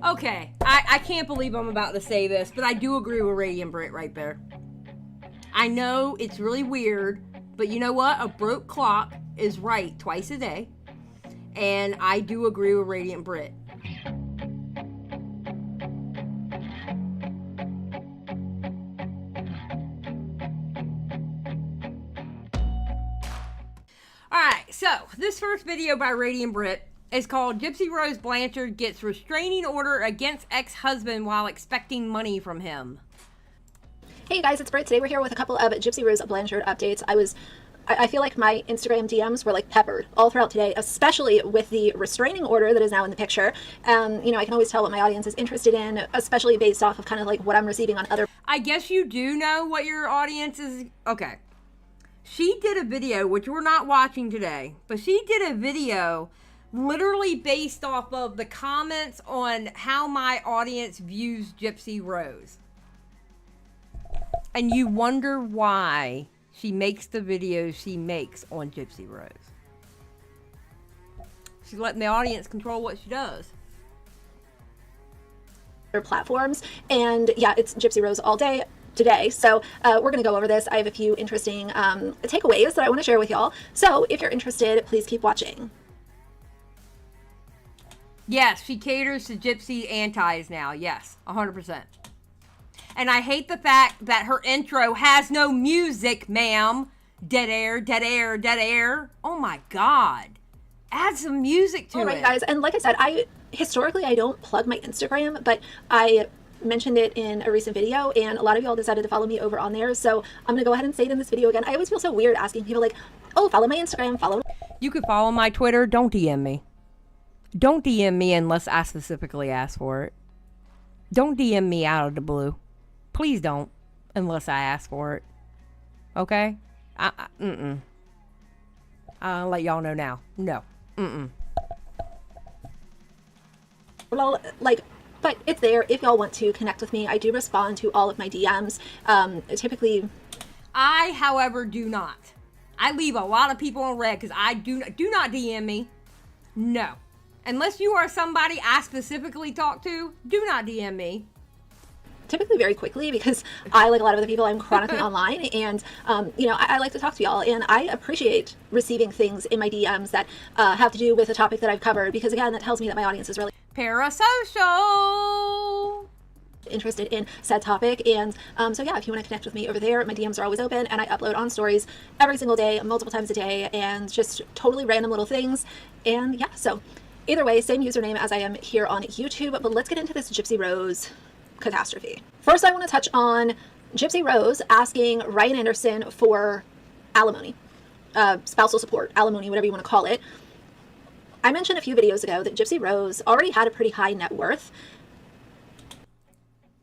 Okay, I can't believe I'm about to say this, but I do agree with Radiant Britt right there. I know it's really weird, but you know what? A broke clock is right twice a day, and I do agree with Radiant Britt. Alright, so this first video by Radiant Britt is called Gypsy Rose Blanchard Gets Restraining Order Against Ex-Husband While Expecting Money from Him. Hey guys, it's Britt. Today we're here with a couple of Gypsy Rose Blanchard updates. I feel like my Instagram DMs were like peppered all throughout today, especially with the restraining order that is now in the picture. You know, I can always tell what my audience is interested in, especially based off of kind of like what I'm receiving on other. I guess you do know what your audience is. Okay. She did a video, which we're not watching today, but she did a video literally based off of the comments on how my audience views Gypsy Rose. And you wonder why she makes the videos she makes on Gypsy Rose. She's letting the audience control what she does. Platforms, and yeah, it's Gypsy Rose all day today. So we're going to go over this. I have a few interesting takeaways that I want to share with y'all. So if you're interested, please keep watching. Yes, she caters to Gypsy antis now. Yes, 100%. And I hate the fact that her intro has no music, ma'am. Dead air, dead air, dead air. Oh my God. Add some music to it. All right, guys. And like I said, historically, I don't plug my Instagram, but I mentioned it in a recent video, and a lot of y'all decided to follow me over on there. So I'm going to go ahead and say it in this video again. I always feel so weird asking people like, oh, follow my Instagram, follow. You could follow my Twitter. Don't DM me. Don't DM me unless I specifically ask for it. Don't DM me out of the blue. Please don't, unless I ask for it. Okay? I'll let y'all know now. No. Well, like, but it's there if y'all want to connect with me. I do respond to all of my DMs. Typically, I, however, do not. I leave a lot of people on red because I do not DM me. No. Unless you are somebody I specifically talk to, do not DM me. Typically very quickly, because I, like a lot of other people, I'm chronically online, and you know, I like to talk to y'all, and I appreciate receiving things in my DMs that have to do with a topic that I've covered, because again, that tells me that my audience is really parasocial, interested in said topic. And so yeah, if you want to connect with me over there, my DMs are always open, and I upload on stories every single day, multiple times a day, and just totally random little things. And yeah, so either way, same username as I am here on YouTube. But let's get into this Gypsy Rose catastrophe. First, I want to touch on Gypsy Rose asking Ryan Anderson for alimony, spousal support, alimony, whatever you want to call it. I mentioned a few videos ago that Gypsy Rose already had a pretty high net worth.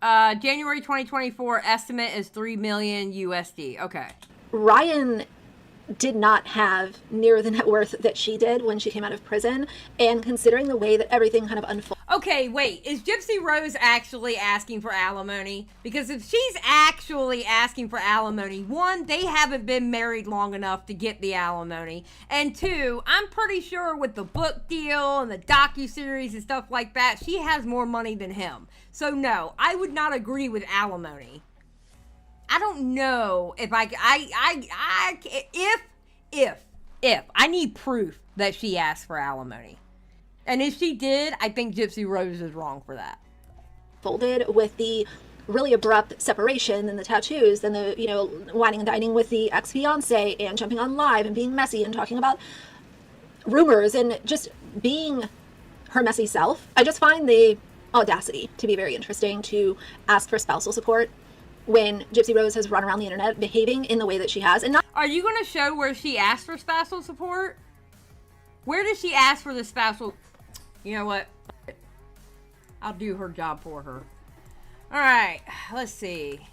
January 2024 estimate is $3 million USD. Okay. Ryan did not have near the net worth that she did when she came out of prison, and considering the way that everything kind of unfolded. Okay, wait, is Gypsy Rose actually asking for alimony? Because if she's actually asking for alimony, one, they haven't been married long enough to get the alimony, and two, I'm pretty sure with the book deal and the docuseries and stuff like that, she has more money than him. So no, I would not agree with alimony. I don't know if if I need proof that she asked for alimony. And if she did, I think Gypsy Rose is wrong for that. Folded with the really abrupt separation and the tattoos and the, you know, whining and dining with the ex-fiance and jumping on live and being messy and talking about rumors and just being her messy self. I just find the audacity to be very interesting to ask for spousal support when Gypsy Rose has run around the internet behaving in the way that she has. And not. Are you going to show where she asked for spousal support? Where did she ask for the spousal? You know what? I'll do her job for her. All right, let's see.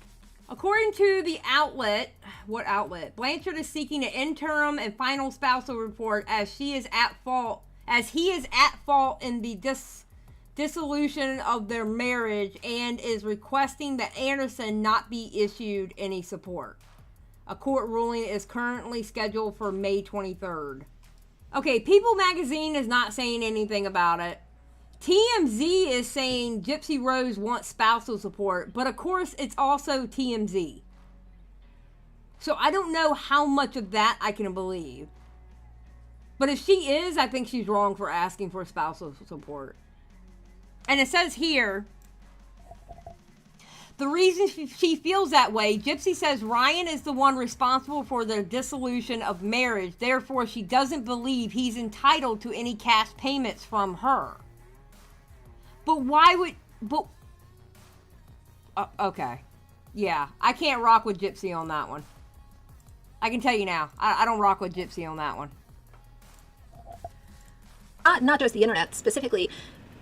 According to the outlet, what outlet? Blanchard is seeking an interim and final spousal report as he is at fault in the dissolution of their marriage, and is requesting that Anderson not be issued any support. A court ruling is currently scheduled for May 23rd. Okay, People magazine is not saying anything about it. TMZ is saying Gypsy Rose wants spousal support, but of course it's also TMZ. So I don't know how much of that I can believe. But if she is, I think she's wrong for asking for spousal support. And it says here, the reason she feels that way, Gypsy says Ryan is the one responsible for the dissolution of marriage. Therefore, she doesn't believe he's entitled to any cash payments from her. But why would... okay. Yeah, I can't rock with Gypsy on that one. I can tell you now, I don't rock with Gypsy on that one. Not just the internet, specifically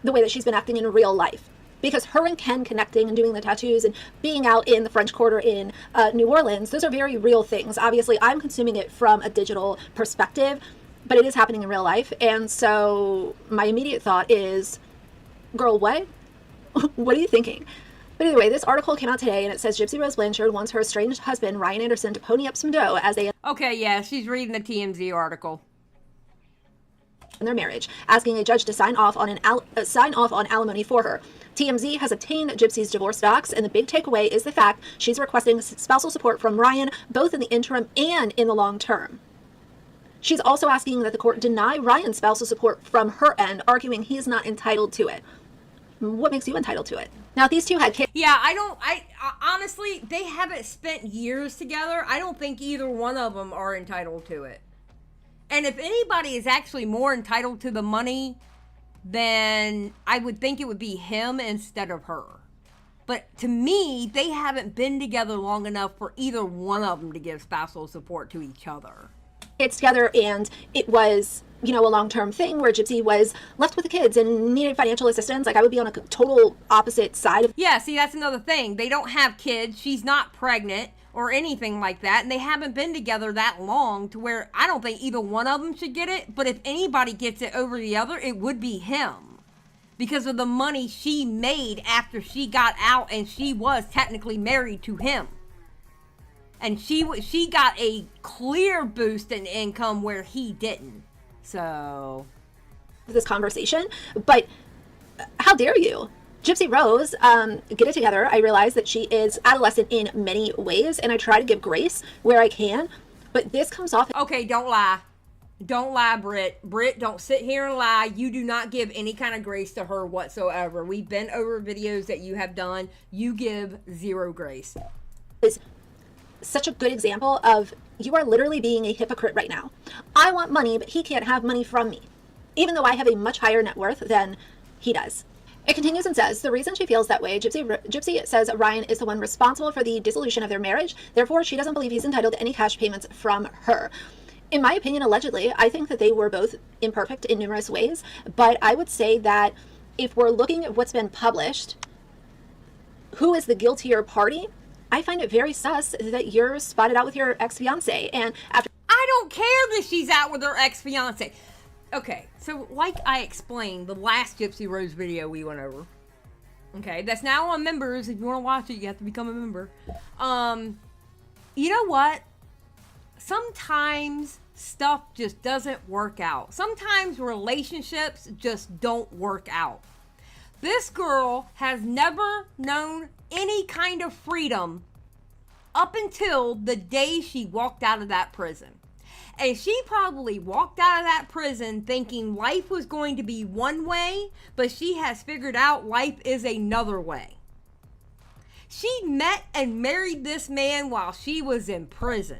the way that she's been acting in real life. Because her and Ken connecting and doing the tattoos and being out in the French Quarter in New Orleans, those are very real things. Obviously, I'm consuming it from a digital perspective, but it is happening in real life. And so my immediate thought is, girl, what? What are you thinking? But either way, this article came out today, and it says Gypsy Rose Blanchard wants her estranged husband, Ryan Anderson, to pony up some dough as they... Okay, yeah, she's reading the TMZ article. ...in their marriage, asking a judge to sign off on alimony for her. TMZ has obtained Gypsy's divorce docs, and the big takeaway is the fact she's requesting spousal support from Ryan, both in the interim and in the long term. She's also asking that the court deny Ryan spousal support from her end, arguing he's not entitled to it. What makes you entitled to it? Now, if these two had kids... Yeah, I honestly, they haven't spent years together. I don't think either one of them are entitled to it. And if anybody is actually more entitled to the money, then I would think it would be him instead of her. But to me, they haven't been together long enough for either one of them to give spousal support to each other. It's together, and it was, you know, a long-term thing where Gypsy was left with the kids and needed financial assistance. Like, I would be on a total opposite side of... Yeah, see, that's another thing. They don't have kids. She's not pregnant or anything like that, and they haven't been together that long to where I don't think either one of them should get it. But if anybody gets it over the other, it would be him, because of the money she made after she got out, and she was technically married to him. And she got a clear boost in income where he didn't. So... this conversation, but how dare you? Gypsy Rose, get it together. I realize that she is adolescent in many ways, and I try to give grace where I can, but this comes off... Okay, don't lie. Don't lie, Britt. Britt, don't sit here and lie. You do not give any kind of grace to her whatsoever. We've been over videos that you have done. You give zero grace. Is such a good example of you are literally being a hypocrite right now. I want money, but he can't have money from me, even though I have a much higher net worth than he does. It continues and says, the reason she feels that way, Gypsy says Ryan is the one responsible for the dissolution of their marriage. Therefore, she doesn't believe he's entitled to any cash payments from her. In my opinion, allegedly, I think that they were both imperfect in numerous ways. But I would say that if we're looking at what's been published, who is the guiltier party? I find it very sus that you're spotted out with your ex-fiance. And after... I don't care that she's out with her ex-fiance. Okay, so like I explained, the last Gypsy Rose video we went over. Okay, that's now on members. If you want to watch it, you have to become a member. You know what? Sometimes stuff just doesn't work out. Sometimes relationships just don't work out. This girl has never known any kind of freedom up until the day she walked out of that prison. And she probably walked out of that prison thinking life was going to be one way, but she has figured out life is another way. She met and married this man while she was in prison.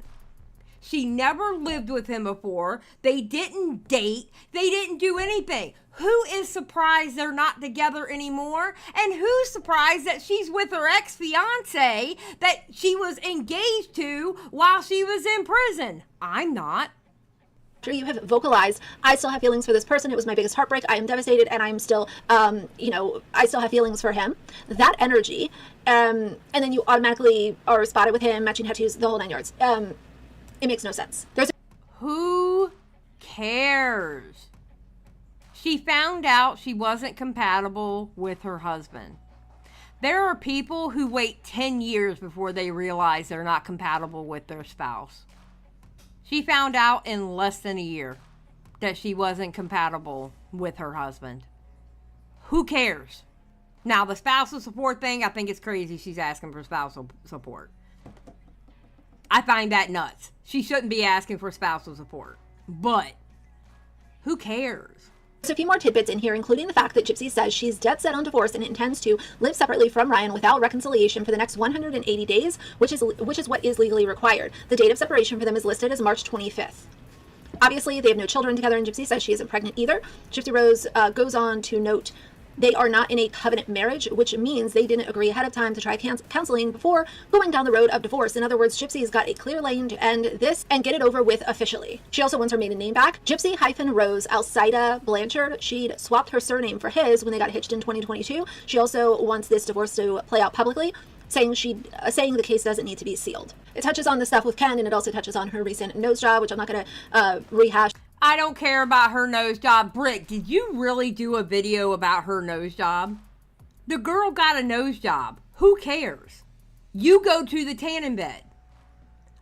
She never lived with him before. They didn't date. They didn't do anything. Who is surprised they're not together anymore? And who's surprised that she's with her ex-fiance that she was engaged to while she was in prison? I'm not. After you have vocalized, I still have feelings for this person. It was my biggest heartbreak. I am devastated, and I'm still, I still have feelings for him. That energy, and then you automatically are spotted with him, matching tattoos, the whole 9 yards. It makes no sense. Who cares? She found out she wasn't compatible with her husband. There are people who wait 10 years before they realize they're not compatible with their spouse. She found out in less than a year that she wasn't compatible with her husband. Who cares? Now, the spousal support thing, I think it's crazy she's asking for spousal support. I find that nuts. She shouldn't be asking for spousal support. But who cares? So a few more tidbits in here, including the fact that Gypsy says she's dead set on divorce and intends to live separately from Ryan without reconciliation for the next 180 days, which is what is legally required. The date of separation for them is listed as March 25th. Obviously, they have no children together, and Gypsy says she isn't pregnant either. Gypsy Rose goes on to note they are not in a covenant marriage, which means they didn't agree ahead of time to try counseling before going down the road of divorce. In other words, Gypsy's got a clear lane to end this and get it over with officially. She also wants her maiden name back. Gypsy-Rose Blanchard. She'd swapped her surname for his when they got hitched in 2022. She also wants this divorce to play out publicly, saying the case doesn't need to be sealed. It touches on the stuff with Ken, and it also touches on her recent nose job, which I'm not going to rehash. I don't care about her nose job. Britt, did you really do a video about her nose job? The girl got a nose job. Who cares? You go to the tanning bed.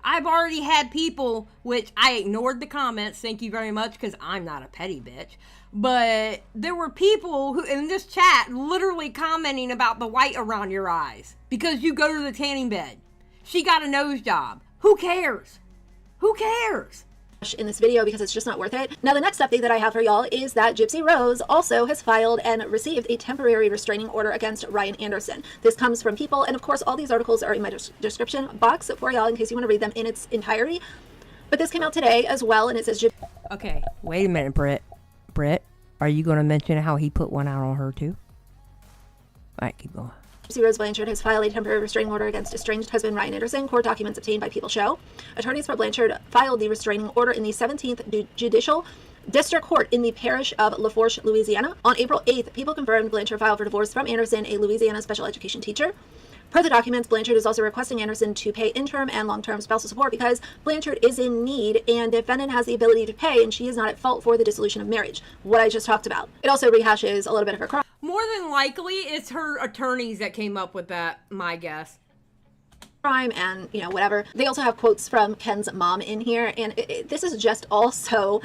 I've already had people, which I ignored the comments, thank you very much, because I'm not a petty bitch. But there were people who in this chat literally commenting about the white around your eyes because you go to the tanning bed. She got a nose job. Who cares? Who cares? In this video because it's just not worth it. Now, the next update that I have for y'all is that Gypsy Rose also has filed and received a temporary restraining order against Ryan Anderson. This comes from People, and of course all these articles are in my description box for y'all in case you want to read them in its entirety. But this came out today as well, and it says okay, wait a minute, Britt. Britt, are you going to mention how he put one out on her too? All right, keep going. Gypsy Rose Blanchard has filed a temporary restraining order against estranged husband Ryan Anderson. Court documents obtained by People show. Attorneys for Blanchard filed the restraining order in the 17th Judicial District Court in the parish of Lafourche, Louisiana. On April 8th, People confirmed Blanchard filed for divorce from Anderson, a Louisiana special education teacher. Per the documents, Blanchard is also requesting Anderson to pay interim and long-term spousal support because Blanchard is in need and the defendant has the ability to pay and she is not at fault for the dissolution of marriage, what I just talked about. It also rehashes a little bit of her crime. More than likely, it's her attorneys that came up with that, my guess. And, you know, whatever. They also have quotes from Ken's mom in here, and this is just also...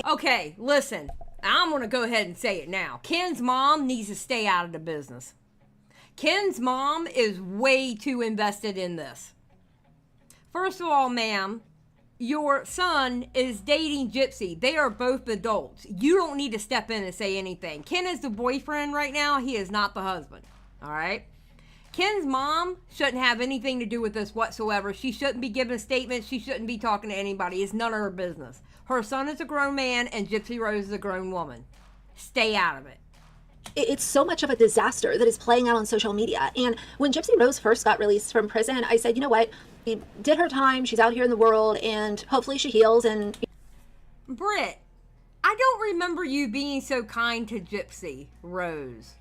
Okay, listen. I'm going to go ahead and say it now. Ken's mom needs to stay out of the business. Ken's mom is way too invested in this. First of all, ma'am, your son is dating Gypsy. They are both adults. You don't need to step in and say anything. Ken is the boyfriend right now. He is not the husband. All right? Ken's mom shouldn't have anything to do with this whatsoever. She shouldn't be giving statements. She shouldn't be talking to anybody. It's none of her business. Her son is a grown man and Gypsy Rose is a grown woman. Stay out of it. It's so much of a disaster that is playing out on social media. And when Gypsy Rose first got released from prison, I said, you know what? She did her time. She's out here in the world and hopefully she heals. And Britt, I don't remember you being so kind to Gypsy Rose.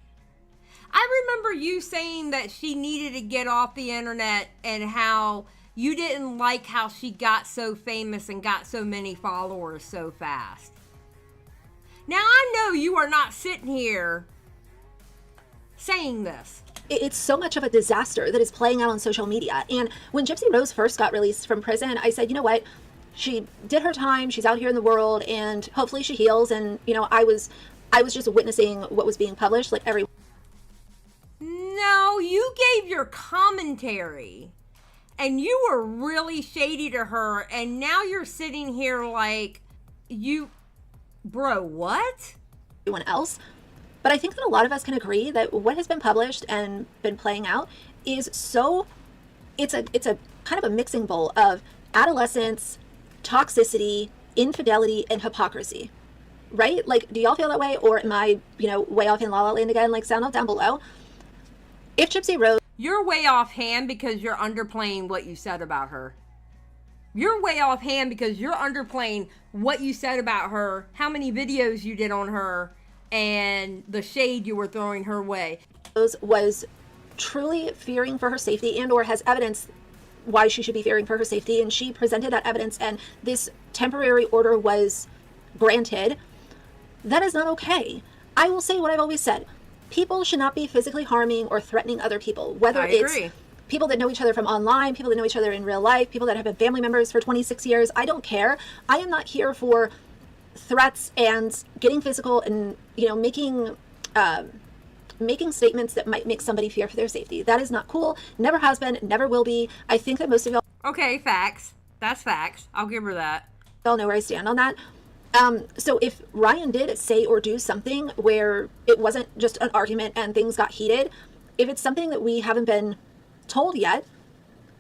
I remember you saying that she needed to get off the internet and how you didn't like how she got so famous and got so many followers so fast. Now, I know you are not sitting here saying this. It's so much of a disaster that is playing out on social media. And when Gypsy Rose first got released from prison, I said, you know what? She did her time. She's out here in the world and hopefully she heals. And, you know, I was just witnessing what was being published like every... No, you gave your commentary and you were really shady to her. And now you're sitting here like you... Bro, what? Everyone else. But I think that a lot of us can agree that what has been published and been playing out is so, it's a kind of a mixing bowl of adolescence, toxicity, infidelity, and hypocrisy. Right? Like, do y'all feel that way? Or am I, you know, way off in La La Land again? Like, sound off down below. If Gypsy Rose... You're way off hand because you're underplaying what you said about her. You're way off hand because you're underplaying what you said about her, how many videos you did on her, and the shade you were throwing her way. Was truly fearing for her safety and or has evidence why she should be fearing for her safety, and she presented that evidence and this temporary order was granted. That is not okay. I will say what I've always said. People should not be physically harming or threatening other people, whether it's people that know each other from online, people that know each other in real life, people that have been family members for 26 years. I don't care. I am not here for threats and getting physical and, you know, making making statements that might make somebody fear for their safety. That is not cool. Never has been, never will be. I think that most of y'all Okay, facts. That's facts. I'll give her that. know where I stand on that. So if Ryan did say or do something where it wasn't just an argument and things got heated, if it's something that we haven't been told yet,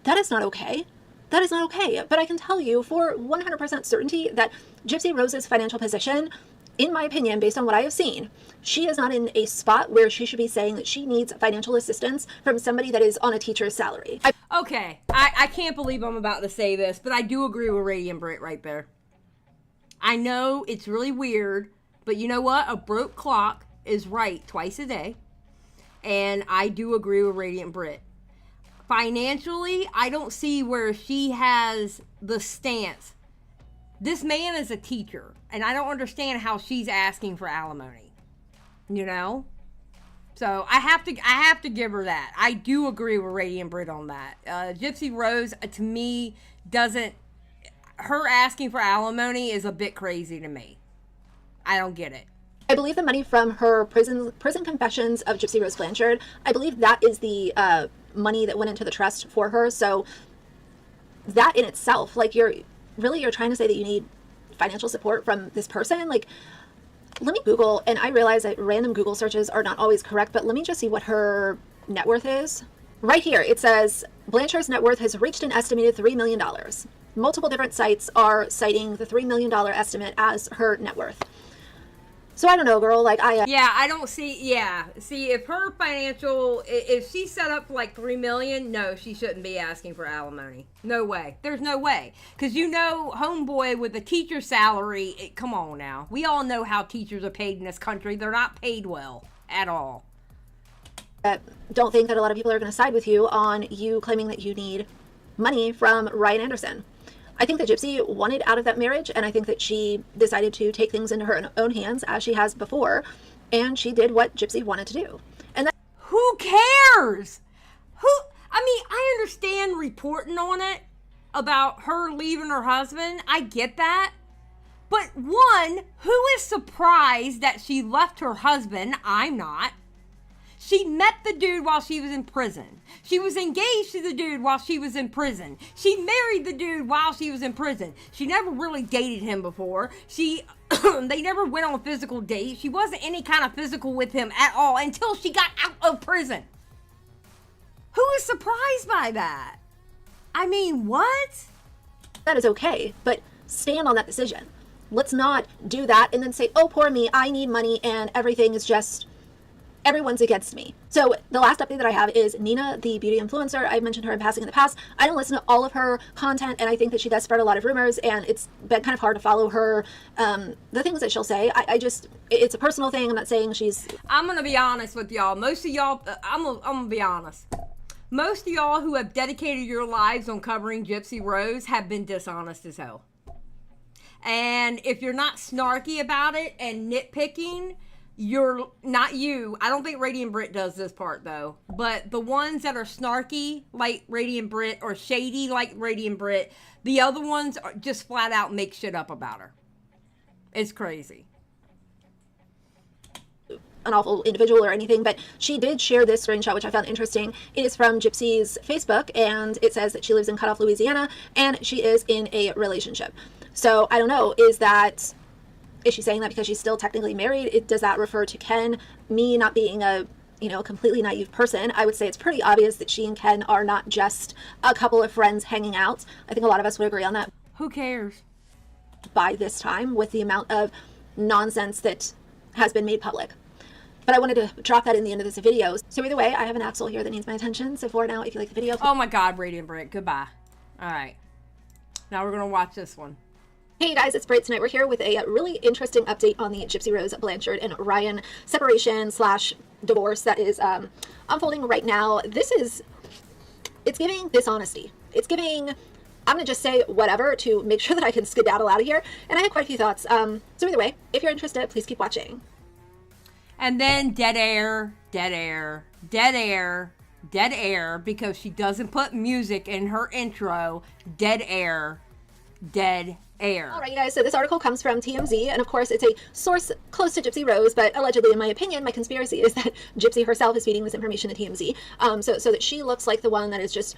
that is not okay. That is not okay. But I can tell you for 100% certainty that Gypsy Rose's financial position, in my opinion, based on what I have seen, she is not in a spot where she should be saying that she needs financial assistance from somebody that is on a teacher's salary. Okay, I can't believe I'm about to say this, but I do agree with Radiant Britt right there. I know it's really weird, but you know what? A broke clock is right twice a day. And I do agree with Radiant Britt. Financially, I don't see where she has the stance. This man is a teacher, and I don't understand how she's asking for alimony. You know? So I have to give her that. I do agree with Radiant Britt on that. Gypsy Rose, to me, doesn't... Her asking for alimony is a bit crazy to me. I don't get it. I believe the money from her prison confessions of Gypsy Rose Blanchard, I believe that is the money that went into the trust for her. So that in itself, like you're trying to say that you need financial support from this person. Like, let me Google, and I realize that random Google searches are not always correct, but let me just see what her net worth is. Right here, it says Blanchard's net worth has reached an estimated $3 million. Multiple different sites are citing the $3 million estimate as her net worth. So I don't know, girl, like Yeah, I don't see, See, if her financial, if she's set up for like $3 million, no, she shouldn't be asking for alimony. No way. There's no way. Because you know, homeboy with a teacher salary, come on now. We all know how teachers are paid in this country. They're not paid well at all. Don't think that a lot of people are going to side with you on you claiming that you need money from Ryan Anderson. I think that Gypsy wanted out of that marriage, and I think that she decided to take things into her own hands, as she has before, and she did what Gypsy wanted to do. And who cares? I understand reporting on it about her leaving her husband. I get that. But one, who is surprised that she left her husband? I'm not. She met the dude while she was in prison. She was engaged to the dude while she was in prison. She married the dude while she was in prison. She never really dated him before. They never went on physical dates. She wasn't any kind of physical with him at all until she got out of prison. Who is surprised by that? I mean, what? that is okay, but stand on that decision. Let's not do that and then say, oh, poor me, I need money, and everything is just... everyone's against me. So the last update that I have is Nina, the beauty influencer. I've mentioned her in passing in the past. I don't listen to all of her content, and I think that she does spread a lot of rumors, and it's been kind of hard to follow her, the things that she'll say. I just, it's a personal thing. I'm not saying she's... I'm going to be honest with y'all. Most of y'all, I'm going to be honest. Most of y'all who have dedicated your lives on covering Gypsy Rose have been dishonest as hell. And if you're not snarky about it and nitpicking... you're not you. I don't think Radiant Britt does this part though. But the ones that are snarky like Radiant Britt or shady like Radiant Britt, the other ones are just flat out make shit up about her. It's crazy. An awful individual or anything, but she did share this screenshot, which I found interesting. It is from Gypsy's Facebook, and it says that she lives in Cutoff, Louisiana, and she is in a relationship. So I don't know, is she saying that because she's still technically married? Does that refer to Ken? Me not being a, completely naive person, I would say it's pretty obvious that she and Ken are not just a couple of friends hanging out. I think a lot of us would agree on that. Who cares? By this time, with the amount of nonsense that has been made public. But I wanted to drop that in the end of this video. So either way, I have an Axel here that needs my attention. So for now, if you like the video... Oh my God, Radiant Britt, goodbye. All right. Now we're going to watch this one. Hey guys, it's Britt. Tonight we're here with a really interesting update on the Gypsy Rose Blanchard and Ryan separation / divorce that is unfolding right now. It's giving dishonesty. It's giving, I'm going to just say whatever to make sure that I can skedaddle out of here. And I have quite a few thoughts. So either way, if you're interested, please keep watching. And then dead air, dead air, dead air, dead air, because she doesn't put music in her intro. Dead air, dead air. All right, you guys, so this article comes from TMZ, and of course it's a source close to Gypsy Rose, but allegedly, in my opinion, my conspiracy is that Gypsy herself is feeding this information to TMZ, so that she looks like the one that is just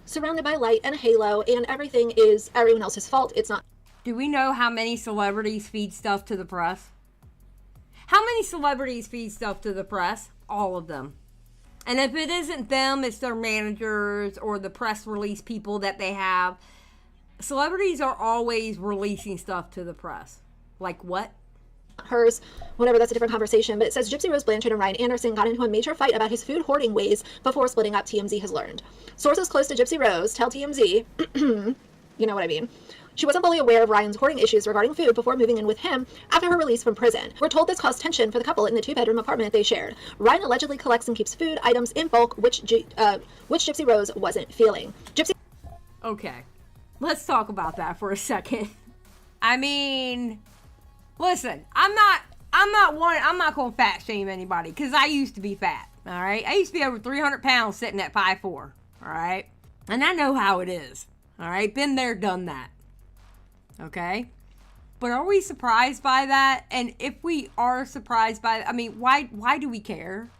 surrounded by light and a halo, and everything is everyone else's fault. It's not. Do we know how many celebrities feed stuff to the press? How many celebrities feed stuff to the press? All of them. And if it isn't them, it's their managers or the press release people that they have. Celebrities are always releasing stuff to the press. Like what? Hers, whatever, that's a different conversation, but it says Gypsy Rose Blanchard and Ryan Anderson got into a major fight about his food hoarding ways before splitting up, TMZ has learned. Sources close to Gypsy Rose tell TMZ, you know what I mean, she wasn't fully aware of Ryan's hoarding issues regarding food before moving in with him after her release from prison. We're told this caused tension for the couple in the 2-bedroom apartment they shared. Ryan allegedly collects and keeps food items in bulk, which Gypsy Rose wasn't feeling. Okay, let's talk about that for a second. I mean, listen, I'm not going to fat shame anybody because I used to be fat. All right, I used to be over 300 pounds sitting at 5'4". All right, and I know how it is. All right, been there, done that. Okay, but are we surprised by that? And if we are surprised by it, I mean, why do we care?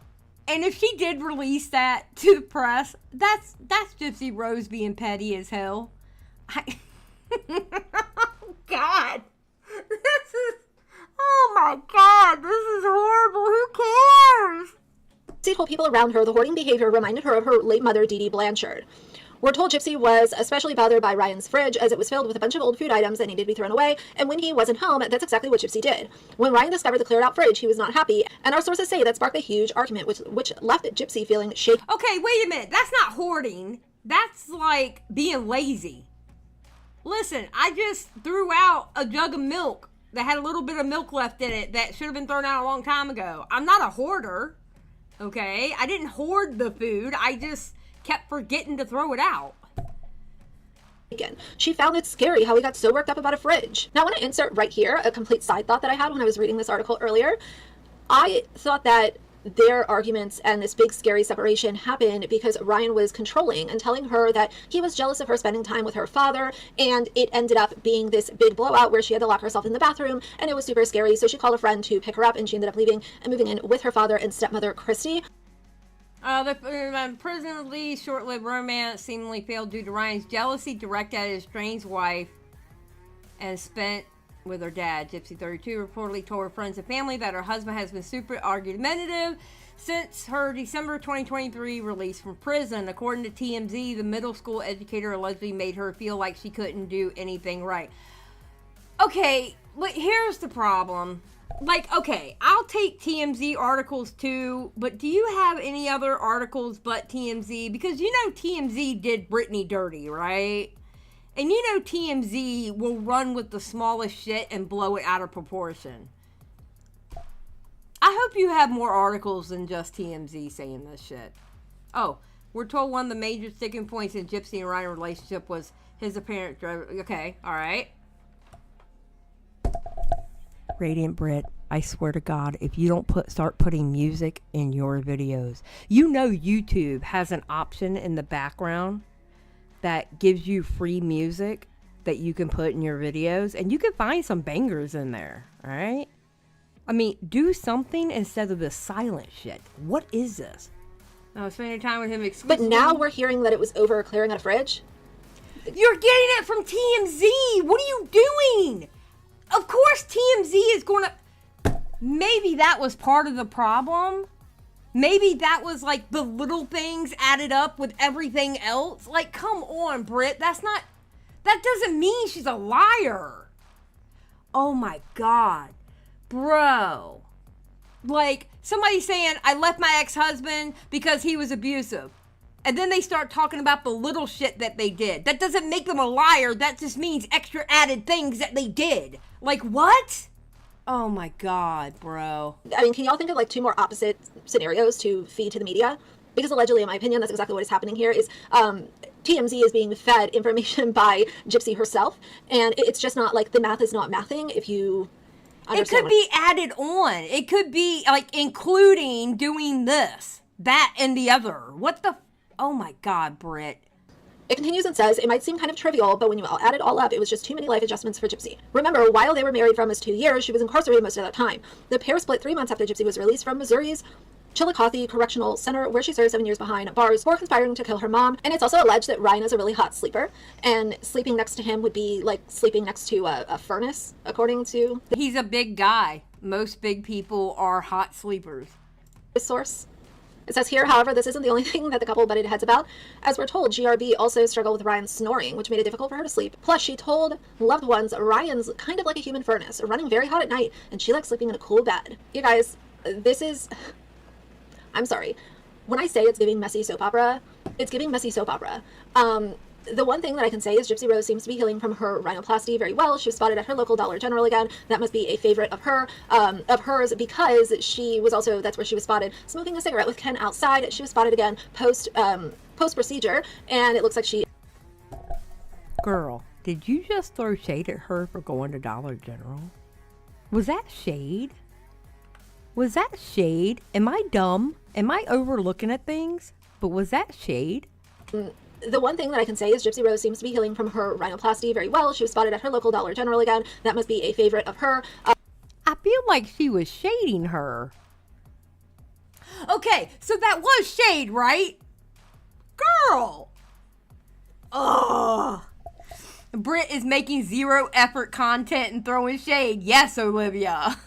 And if she did release that to the press, that's Gypsy Rose being petty as hell. Oh God, oh my God, this is horrible. Who cares? Gypsy told people around her the hoarding behavior reminded her of her late mother, Dee Dee Blanchard. We're told Gypsy was especially bothered by Ryan's fridge as it was filled with a bunch of old food items that needed to be thrown away, and when he wasn't home, that's exactly what Gypsy did. When Ryan discovered the cleared out fridge, he was not happy, and our sources say that sparked a huge argument, which left Gypsy feeling shaky. Okay, wait a minute. That's not hoarding. That's like being lazy. Listen, I just threw out a jug of milk that had a little bit of milk left in it that should have been thrown out a long time ago. I'm not a hoarder, okay? I didn't hoard the food. I just kept forgetting to throw it out. She found it scary how he got so worked up about a fridge. Now I want to insert right here a complete side thought that I had when I was reading this article earlier. I thought that their arguments and this big scary separation happened because Ryan was controlling and telling her that he was jealous of her spending time with her father, and it ended up being this big blowout where she had to lock herself in the bathroom, and it was super scary, so she called a friend to pick her up, and she ended up leaving and moving in with her father and stepmother Christy. The prison release short-lived romance seemingly failed due to Ryan's jealousy directed at his estranged wife and spent with her dad. Gypsy 32 reportedly told her friends and family that her husband has been super argumentative since her December 2023 release from prison. According to TMZ, the middle school educator allegedly made her feel like she couldn't do anything right. Okay, but here's the problem. Like, okay, I'll take TMZ articles too, but do you have any other articles but TMZ? Because you know TMZ did Britney dirty, right? And you know TMZ will run with the smallest shit and blow it out of proportion. I hope you have more articles than just TMZ saying this shit. Oh, we're told one of the major sticking points in Gypsy and Ryan's relationship was his apparent driver. Okay, alright. Radiant Britt, I swear to God, if you don't start putting music in your videos, you know YouTube has an option in the background that gives you free music that you can put in your videos, and you can find some bangers in there, all right? I mean, do something instead of this silent shit. What is this? I was spending time with him exclusively. But now we're hearing that it was over clearing out a fridge? You're getting it from TMZ! What are you doing? Of course TMZ is going to... Maybe that was part of the problem. Maybe that was like the little things added up with everything else. Like, come on, Britt. That doesn't mean she's a liar. Oh my God. Bro. Like, somebody saying, I left my ex-husband because he was abusive. And then they start talking about the little shit that they did. That doesn't make them a liar. That just means extra added things that they did. Like, what? Oh my God, bro. I mean, can y'all think of like two more opposite scenarios to feed to the media? Because allegedly, in my opinion, that's exactly what is happening here is TMZ is being fed information by Gypsy herself. And it's just not like the math is not mathing if you understand. It could be added on. It could be like including doing this, that, and the other. What the... Oh my God, Britt. It continues and says, it might seem kind of trivial, but when you add it all up, it was just too many life adjustments for Gypsy. Remember, while they were married for almost 2 years, she was incarcerated most of that time. The pair split 3 months after Gypsy was released from Missouri's Chillicothe Correctional Center, where she served 7 years behind bars for conspiring to kill her mom. And it's also alleged that Ryan is a really hot sleeper, and sleeping next to him would be like sleeping next to a furnace, according to He's a big guy. Most big people are hot sleepers. this source. It says here, however, this isn't the only thing that the couple butted heads about. As we're told, GRB also struggled with Ryan's snoring, which made it difficult for her to sleep. Plus, she told loved ones Ryan's kind of like a human furnace, running very hot at night, and she likes sleeping in a cool bed. You guys, this is... I'm sorry. When I say it's giving messy soap opera, it's giving messy soap opera. The one thing that I can say is Gypsy Rose seems to be healing from her rhinoplasty very well. She was spotted at her local Dollar General again. That must be a favorite of hers because she was also, that's where she was spotted smoking a cigarette with Ken outside. She was spotted again post procedure, and it looks like she... Girl, did you just throw shade at her for going to Dollar General? Was that shade? Was that shade? Am I dumb? Am I overlooking at things? But was that shade? The one thing that I can say is Gypsy Rose seems to be healing from her rhinoplasty very well. She was spotted at her local Dollar General again. That must be a favorite of her. I feel like she was shading her. Okay, so that was shade, right? Girl! Ugh. Britt is making zero effort content and throwing shade. Yes, Olivia.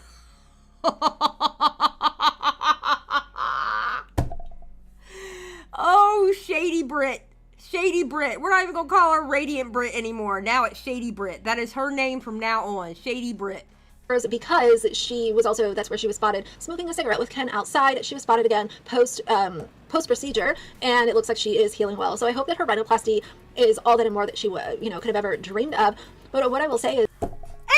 Oh, Shady Britt. Shady Britt. We're not even going to call her Radiant Britt anymore. Now it's Shady Britt. That is her name from now on. Shady Britt. Because she was also, that's where she was spotted smoking a cigarette with Ken outside. She was spotted again post procedure, and it looks like she is healing well. So I hope that her rhinoplasty is all that and more that she would, could have ever dreamed of. But what I will say is... And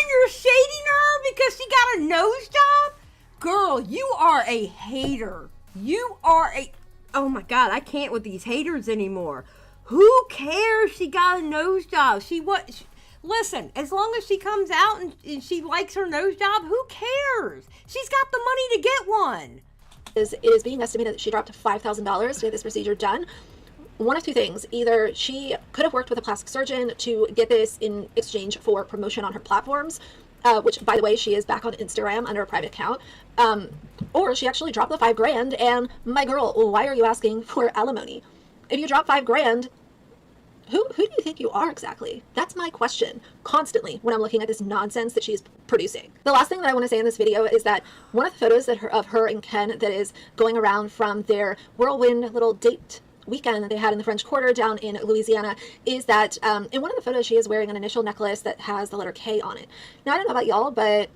you're shading her because she got a nose job? Girl, you are a hater. You are a... Oh my God, I can't with these haters anymore. Who cares she got a nose job? Listen, as long as she comes out and she likes her nose job, who cares? She's got the money to get one. It is being estimated that she dropped $5,000 to get this procedure done. One of two things. Either she could have worked with a plastic surgeon to get this in exchange for promotion on her platforms, which, by the way, she is back on Instagram under a private account, or she actually dropped the $5,000, and my girl, why are you asking for alimony? If you drop $5,000, who do you think you are exactly? That's my question constantly when I'm looking at this nonsense that she's producing. The last thing that I want to say in this video is that one of the photos of her and Ken that is going around from their whirlwind little date weekend that they had in the French Quarter down in Louisiana is that in one of the photos she is wearing an initial necklace that has the letter K on it. Now I don't know about y'all, but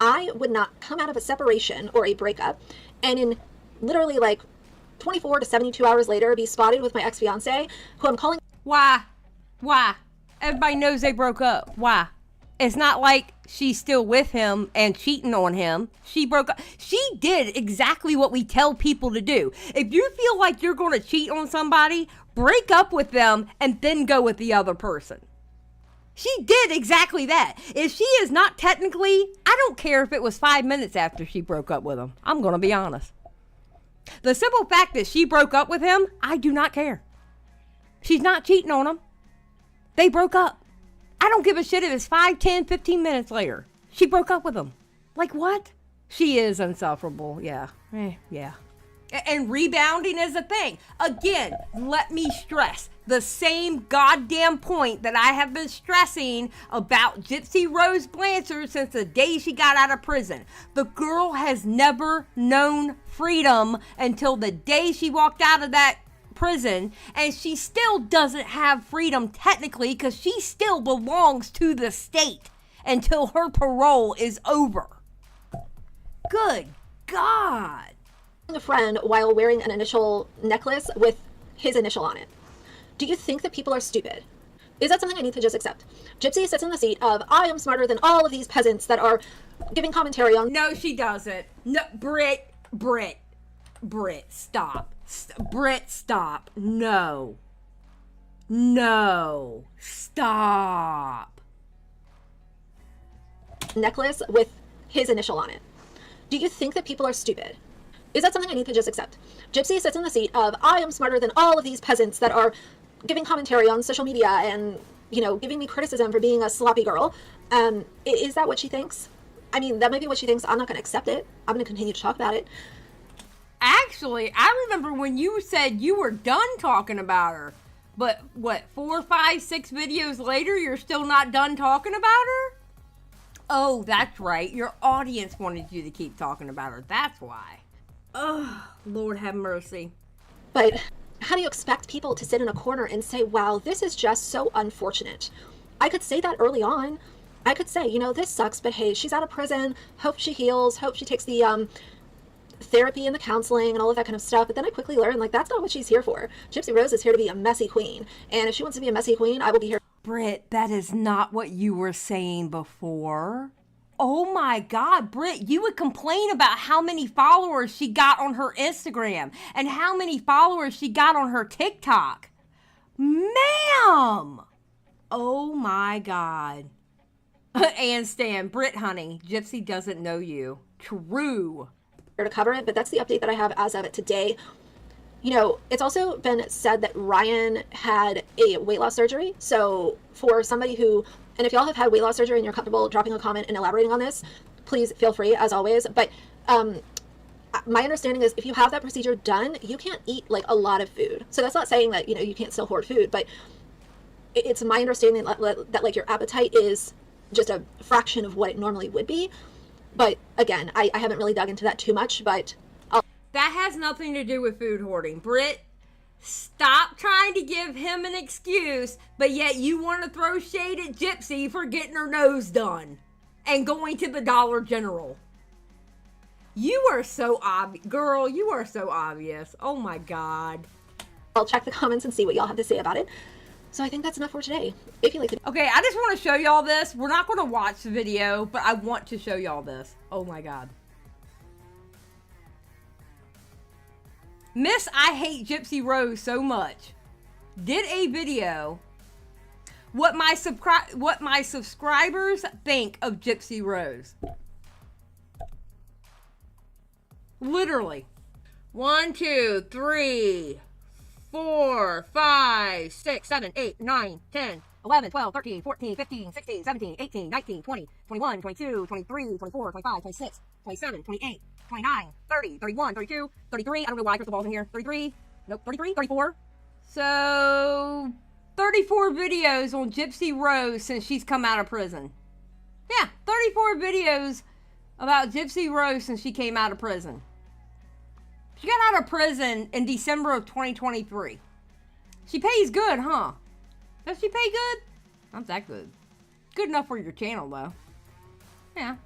I would not come out of a separation or a breakup and in literally like 24 to 72 hours later be spotted with my ex-fiance who I'm calling... Why? Everybody knows they broke up. Why? It's not like she's still with him and cheating on him. She broke up. She did exactly what we tell people to do. If you feel like you're going to cheat on somebody, break up with them and then go with the other person. She did exactly that. If she is not technically, I don't care if it was 5 minutes after she broke up with him. I'm going to be honest. The simple fact that she broke up with him, I do not care. She's not cheating on him. They broke up. I don't give a shit if it's 5, 10, 15 minutes later. She broke up with him. Like what? She is insufferable. Yeah. Yeah. And rebounding is a thing. Again, let me stress the same goddamn point that I have been stressing about Gypsy Rose Blanchard since the day she got out of prison. The girl has never known freedom until the day she walked out of that prison, and she still doesn't have freedom technically because she still belongs to the state until her parole is over. Good God. A friend while wearing an initial necklace with his initial on it. Do you think that people are stupid? Is that something I need to just accept? Gypsy sits in the seat of, I am smarter than all of these peasants that are giving commentary on... No, she doesn't. No, Britt, stop. Britt, stop. No, stop. Necklace with his initial on it. Do you think that people are stupid? Is that something I need to just accept? Gypsy sits in the seat of, I am smarter than all of these peasants that are giving commentary on social media and, you know, giving me criticism for being a sloppy girl. Is that what she thinks? I mean, that might be what she thinks. I'm not going to accept it. I'm going to continue to talk about it. Actually, I remember when you said you were done talking about her. But what, 4, 5, 6 videos later, you're still not done talking about her? Oh, that's right. Your audience wanted you to keep talking about her. That's why. Oh, Lord have mercy. But how do you expect people to sit in a corner and say, wow, this is just so unfortunate? I could say that early on. I could say, you know, this sucks, but hey, she's out of prison. Hope she heals. Hope she takes the therapy and the counseling and all of that kind of stuff. But then I quickly learned, like, that's not what she's here for. Gypsy Rose is here to be a messy queen. And if she wants to be a messy queen, I will be here. Britt, that is not what you were saying before. Oh my God, Britt, you would complain about how many followers she got on her Instagram and how many followers she got on her TikTok. Ma'am! Oh my God. And Stan, Britt, honey, Gypsy doesn't know you. True. To cover it, but that's the update that I have as of it today. You know, it's also been said that Ryan had a weight loss surgery. So for somebody who, and if y'all have had weight loss surgery and you're comfortable dropping a comment and elaborating on this, please feel free as always. But my understanding is if you have that procedure done, you can't eat like a lot of food. So that's not saying that, you know, you can't still hoard food, but it's my understanding that like your appetite is just a fraction of what it normally would be. But again, I haven't really dug into that too much, but that has nothing to do with food hoarding. Britt, stop trying to give him an excuse, but yet you want to throw shade at Gypsy for getting her nose done and going to the Dollar General. You are so obvious. Girl, you are so obvious. Oh my God. I'll check the comments and see what y'all have to say about it. So I think that's enough for today. If you like the Okay, I just want to show y'all this. We're not going to watch the video, but I want to show y'all this. Oh my God. Miss I Hate Gypsy Rose so much did a video what my subscribers think of Gypsy Rose. Literally. 1, 2, 3, 4, 5, 6, 7, 8, 9, 10, 11, 12, 13, 14, 15, 16, 17, 18, 19, 20, 21, 22, 23, 24, 25, 26, 27, 28, 29, 30, 31, 32, 33. I don't know why crystal ball's in here. 33. Nope, 33, 34. So, 34 videos on Gypsy Rose since she's come out of prison. Yeah, 34 videos about Gypsy Rose since she came out of prison. She got out of prison in December of 2023. She pays good, huh? Does she pay good? Not that good. Good enough for your channel, though. Yeah.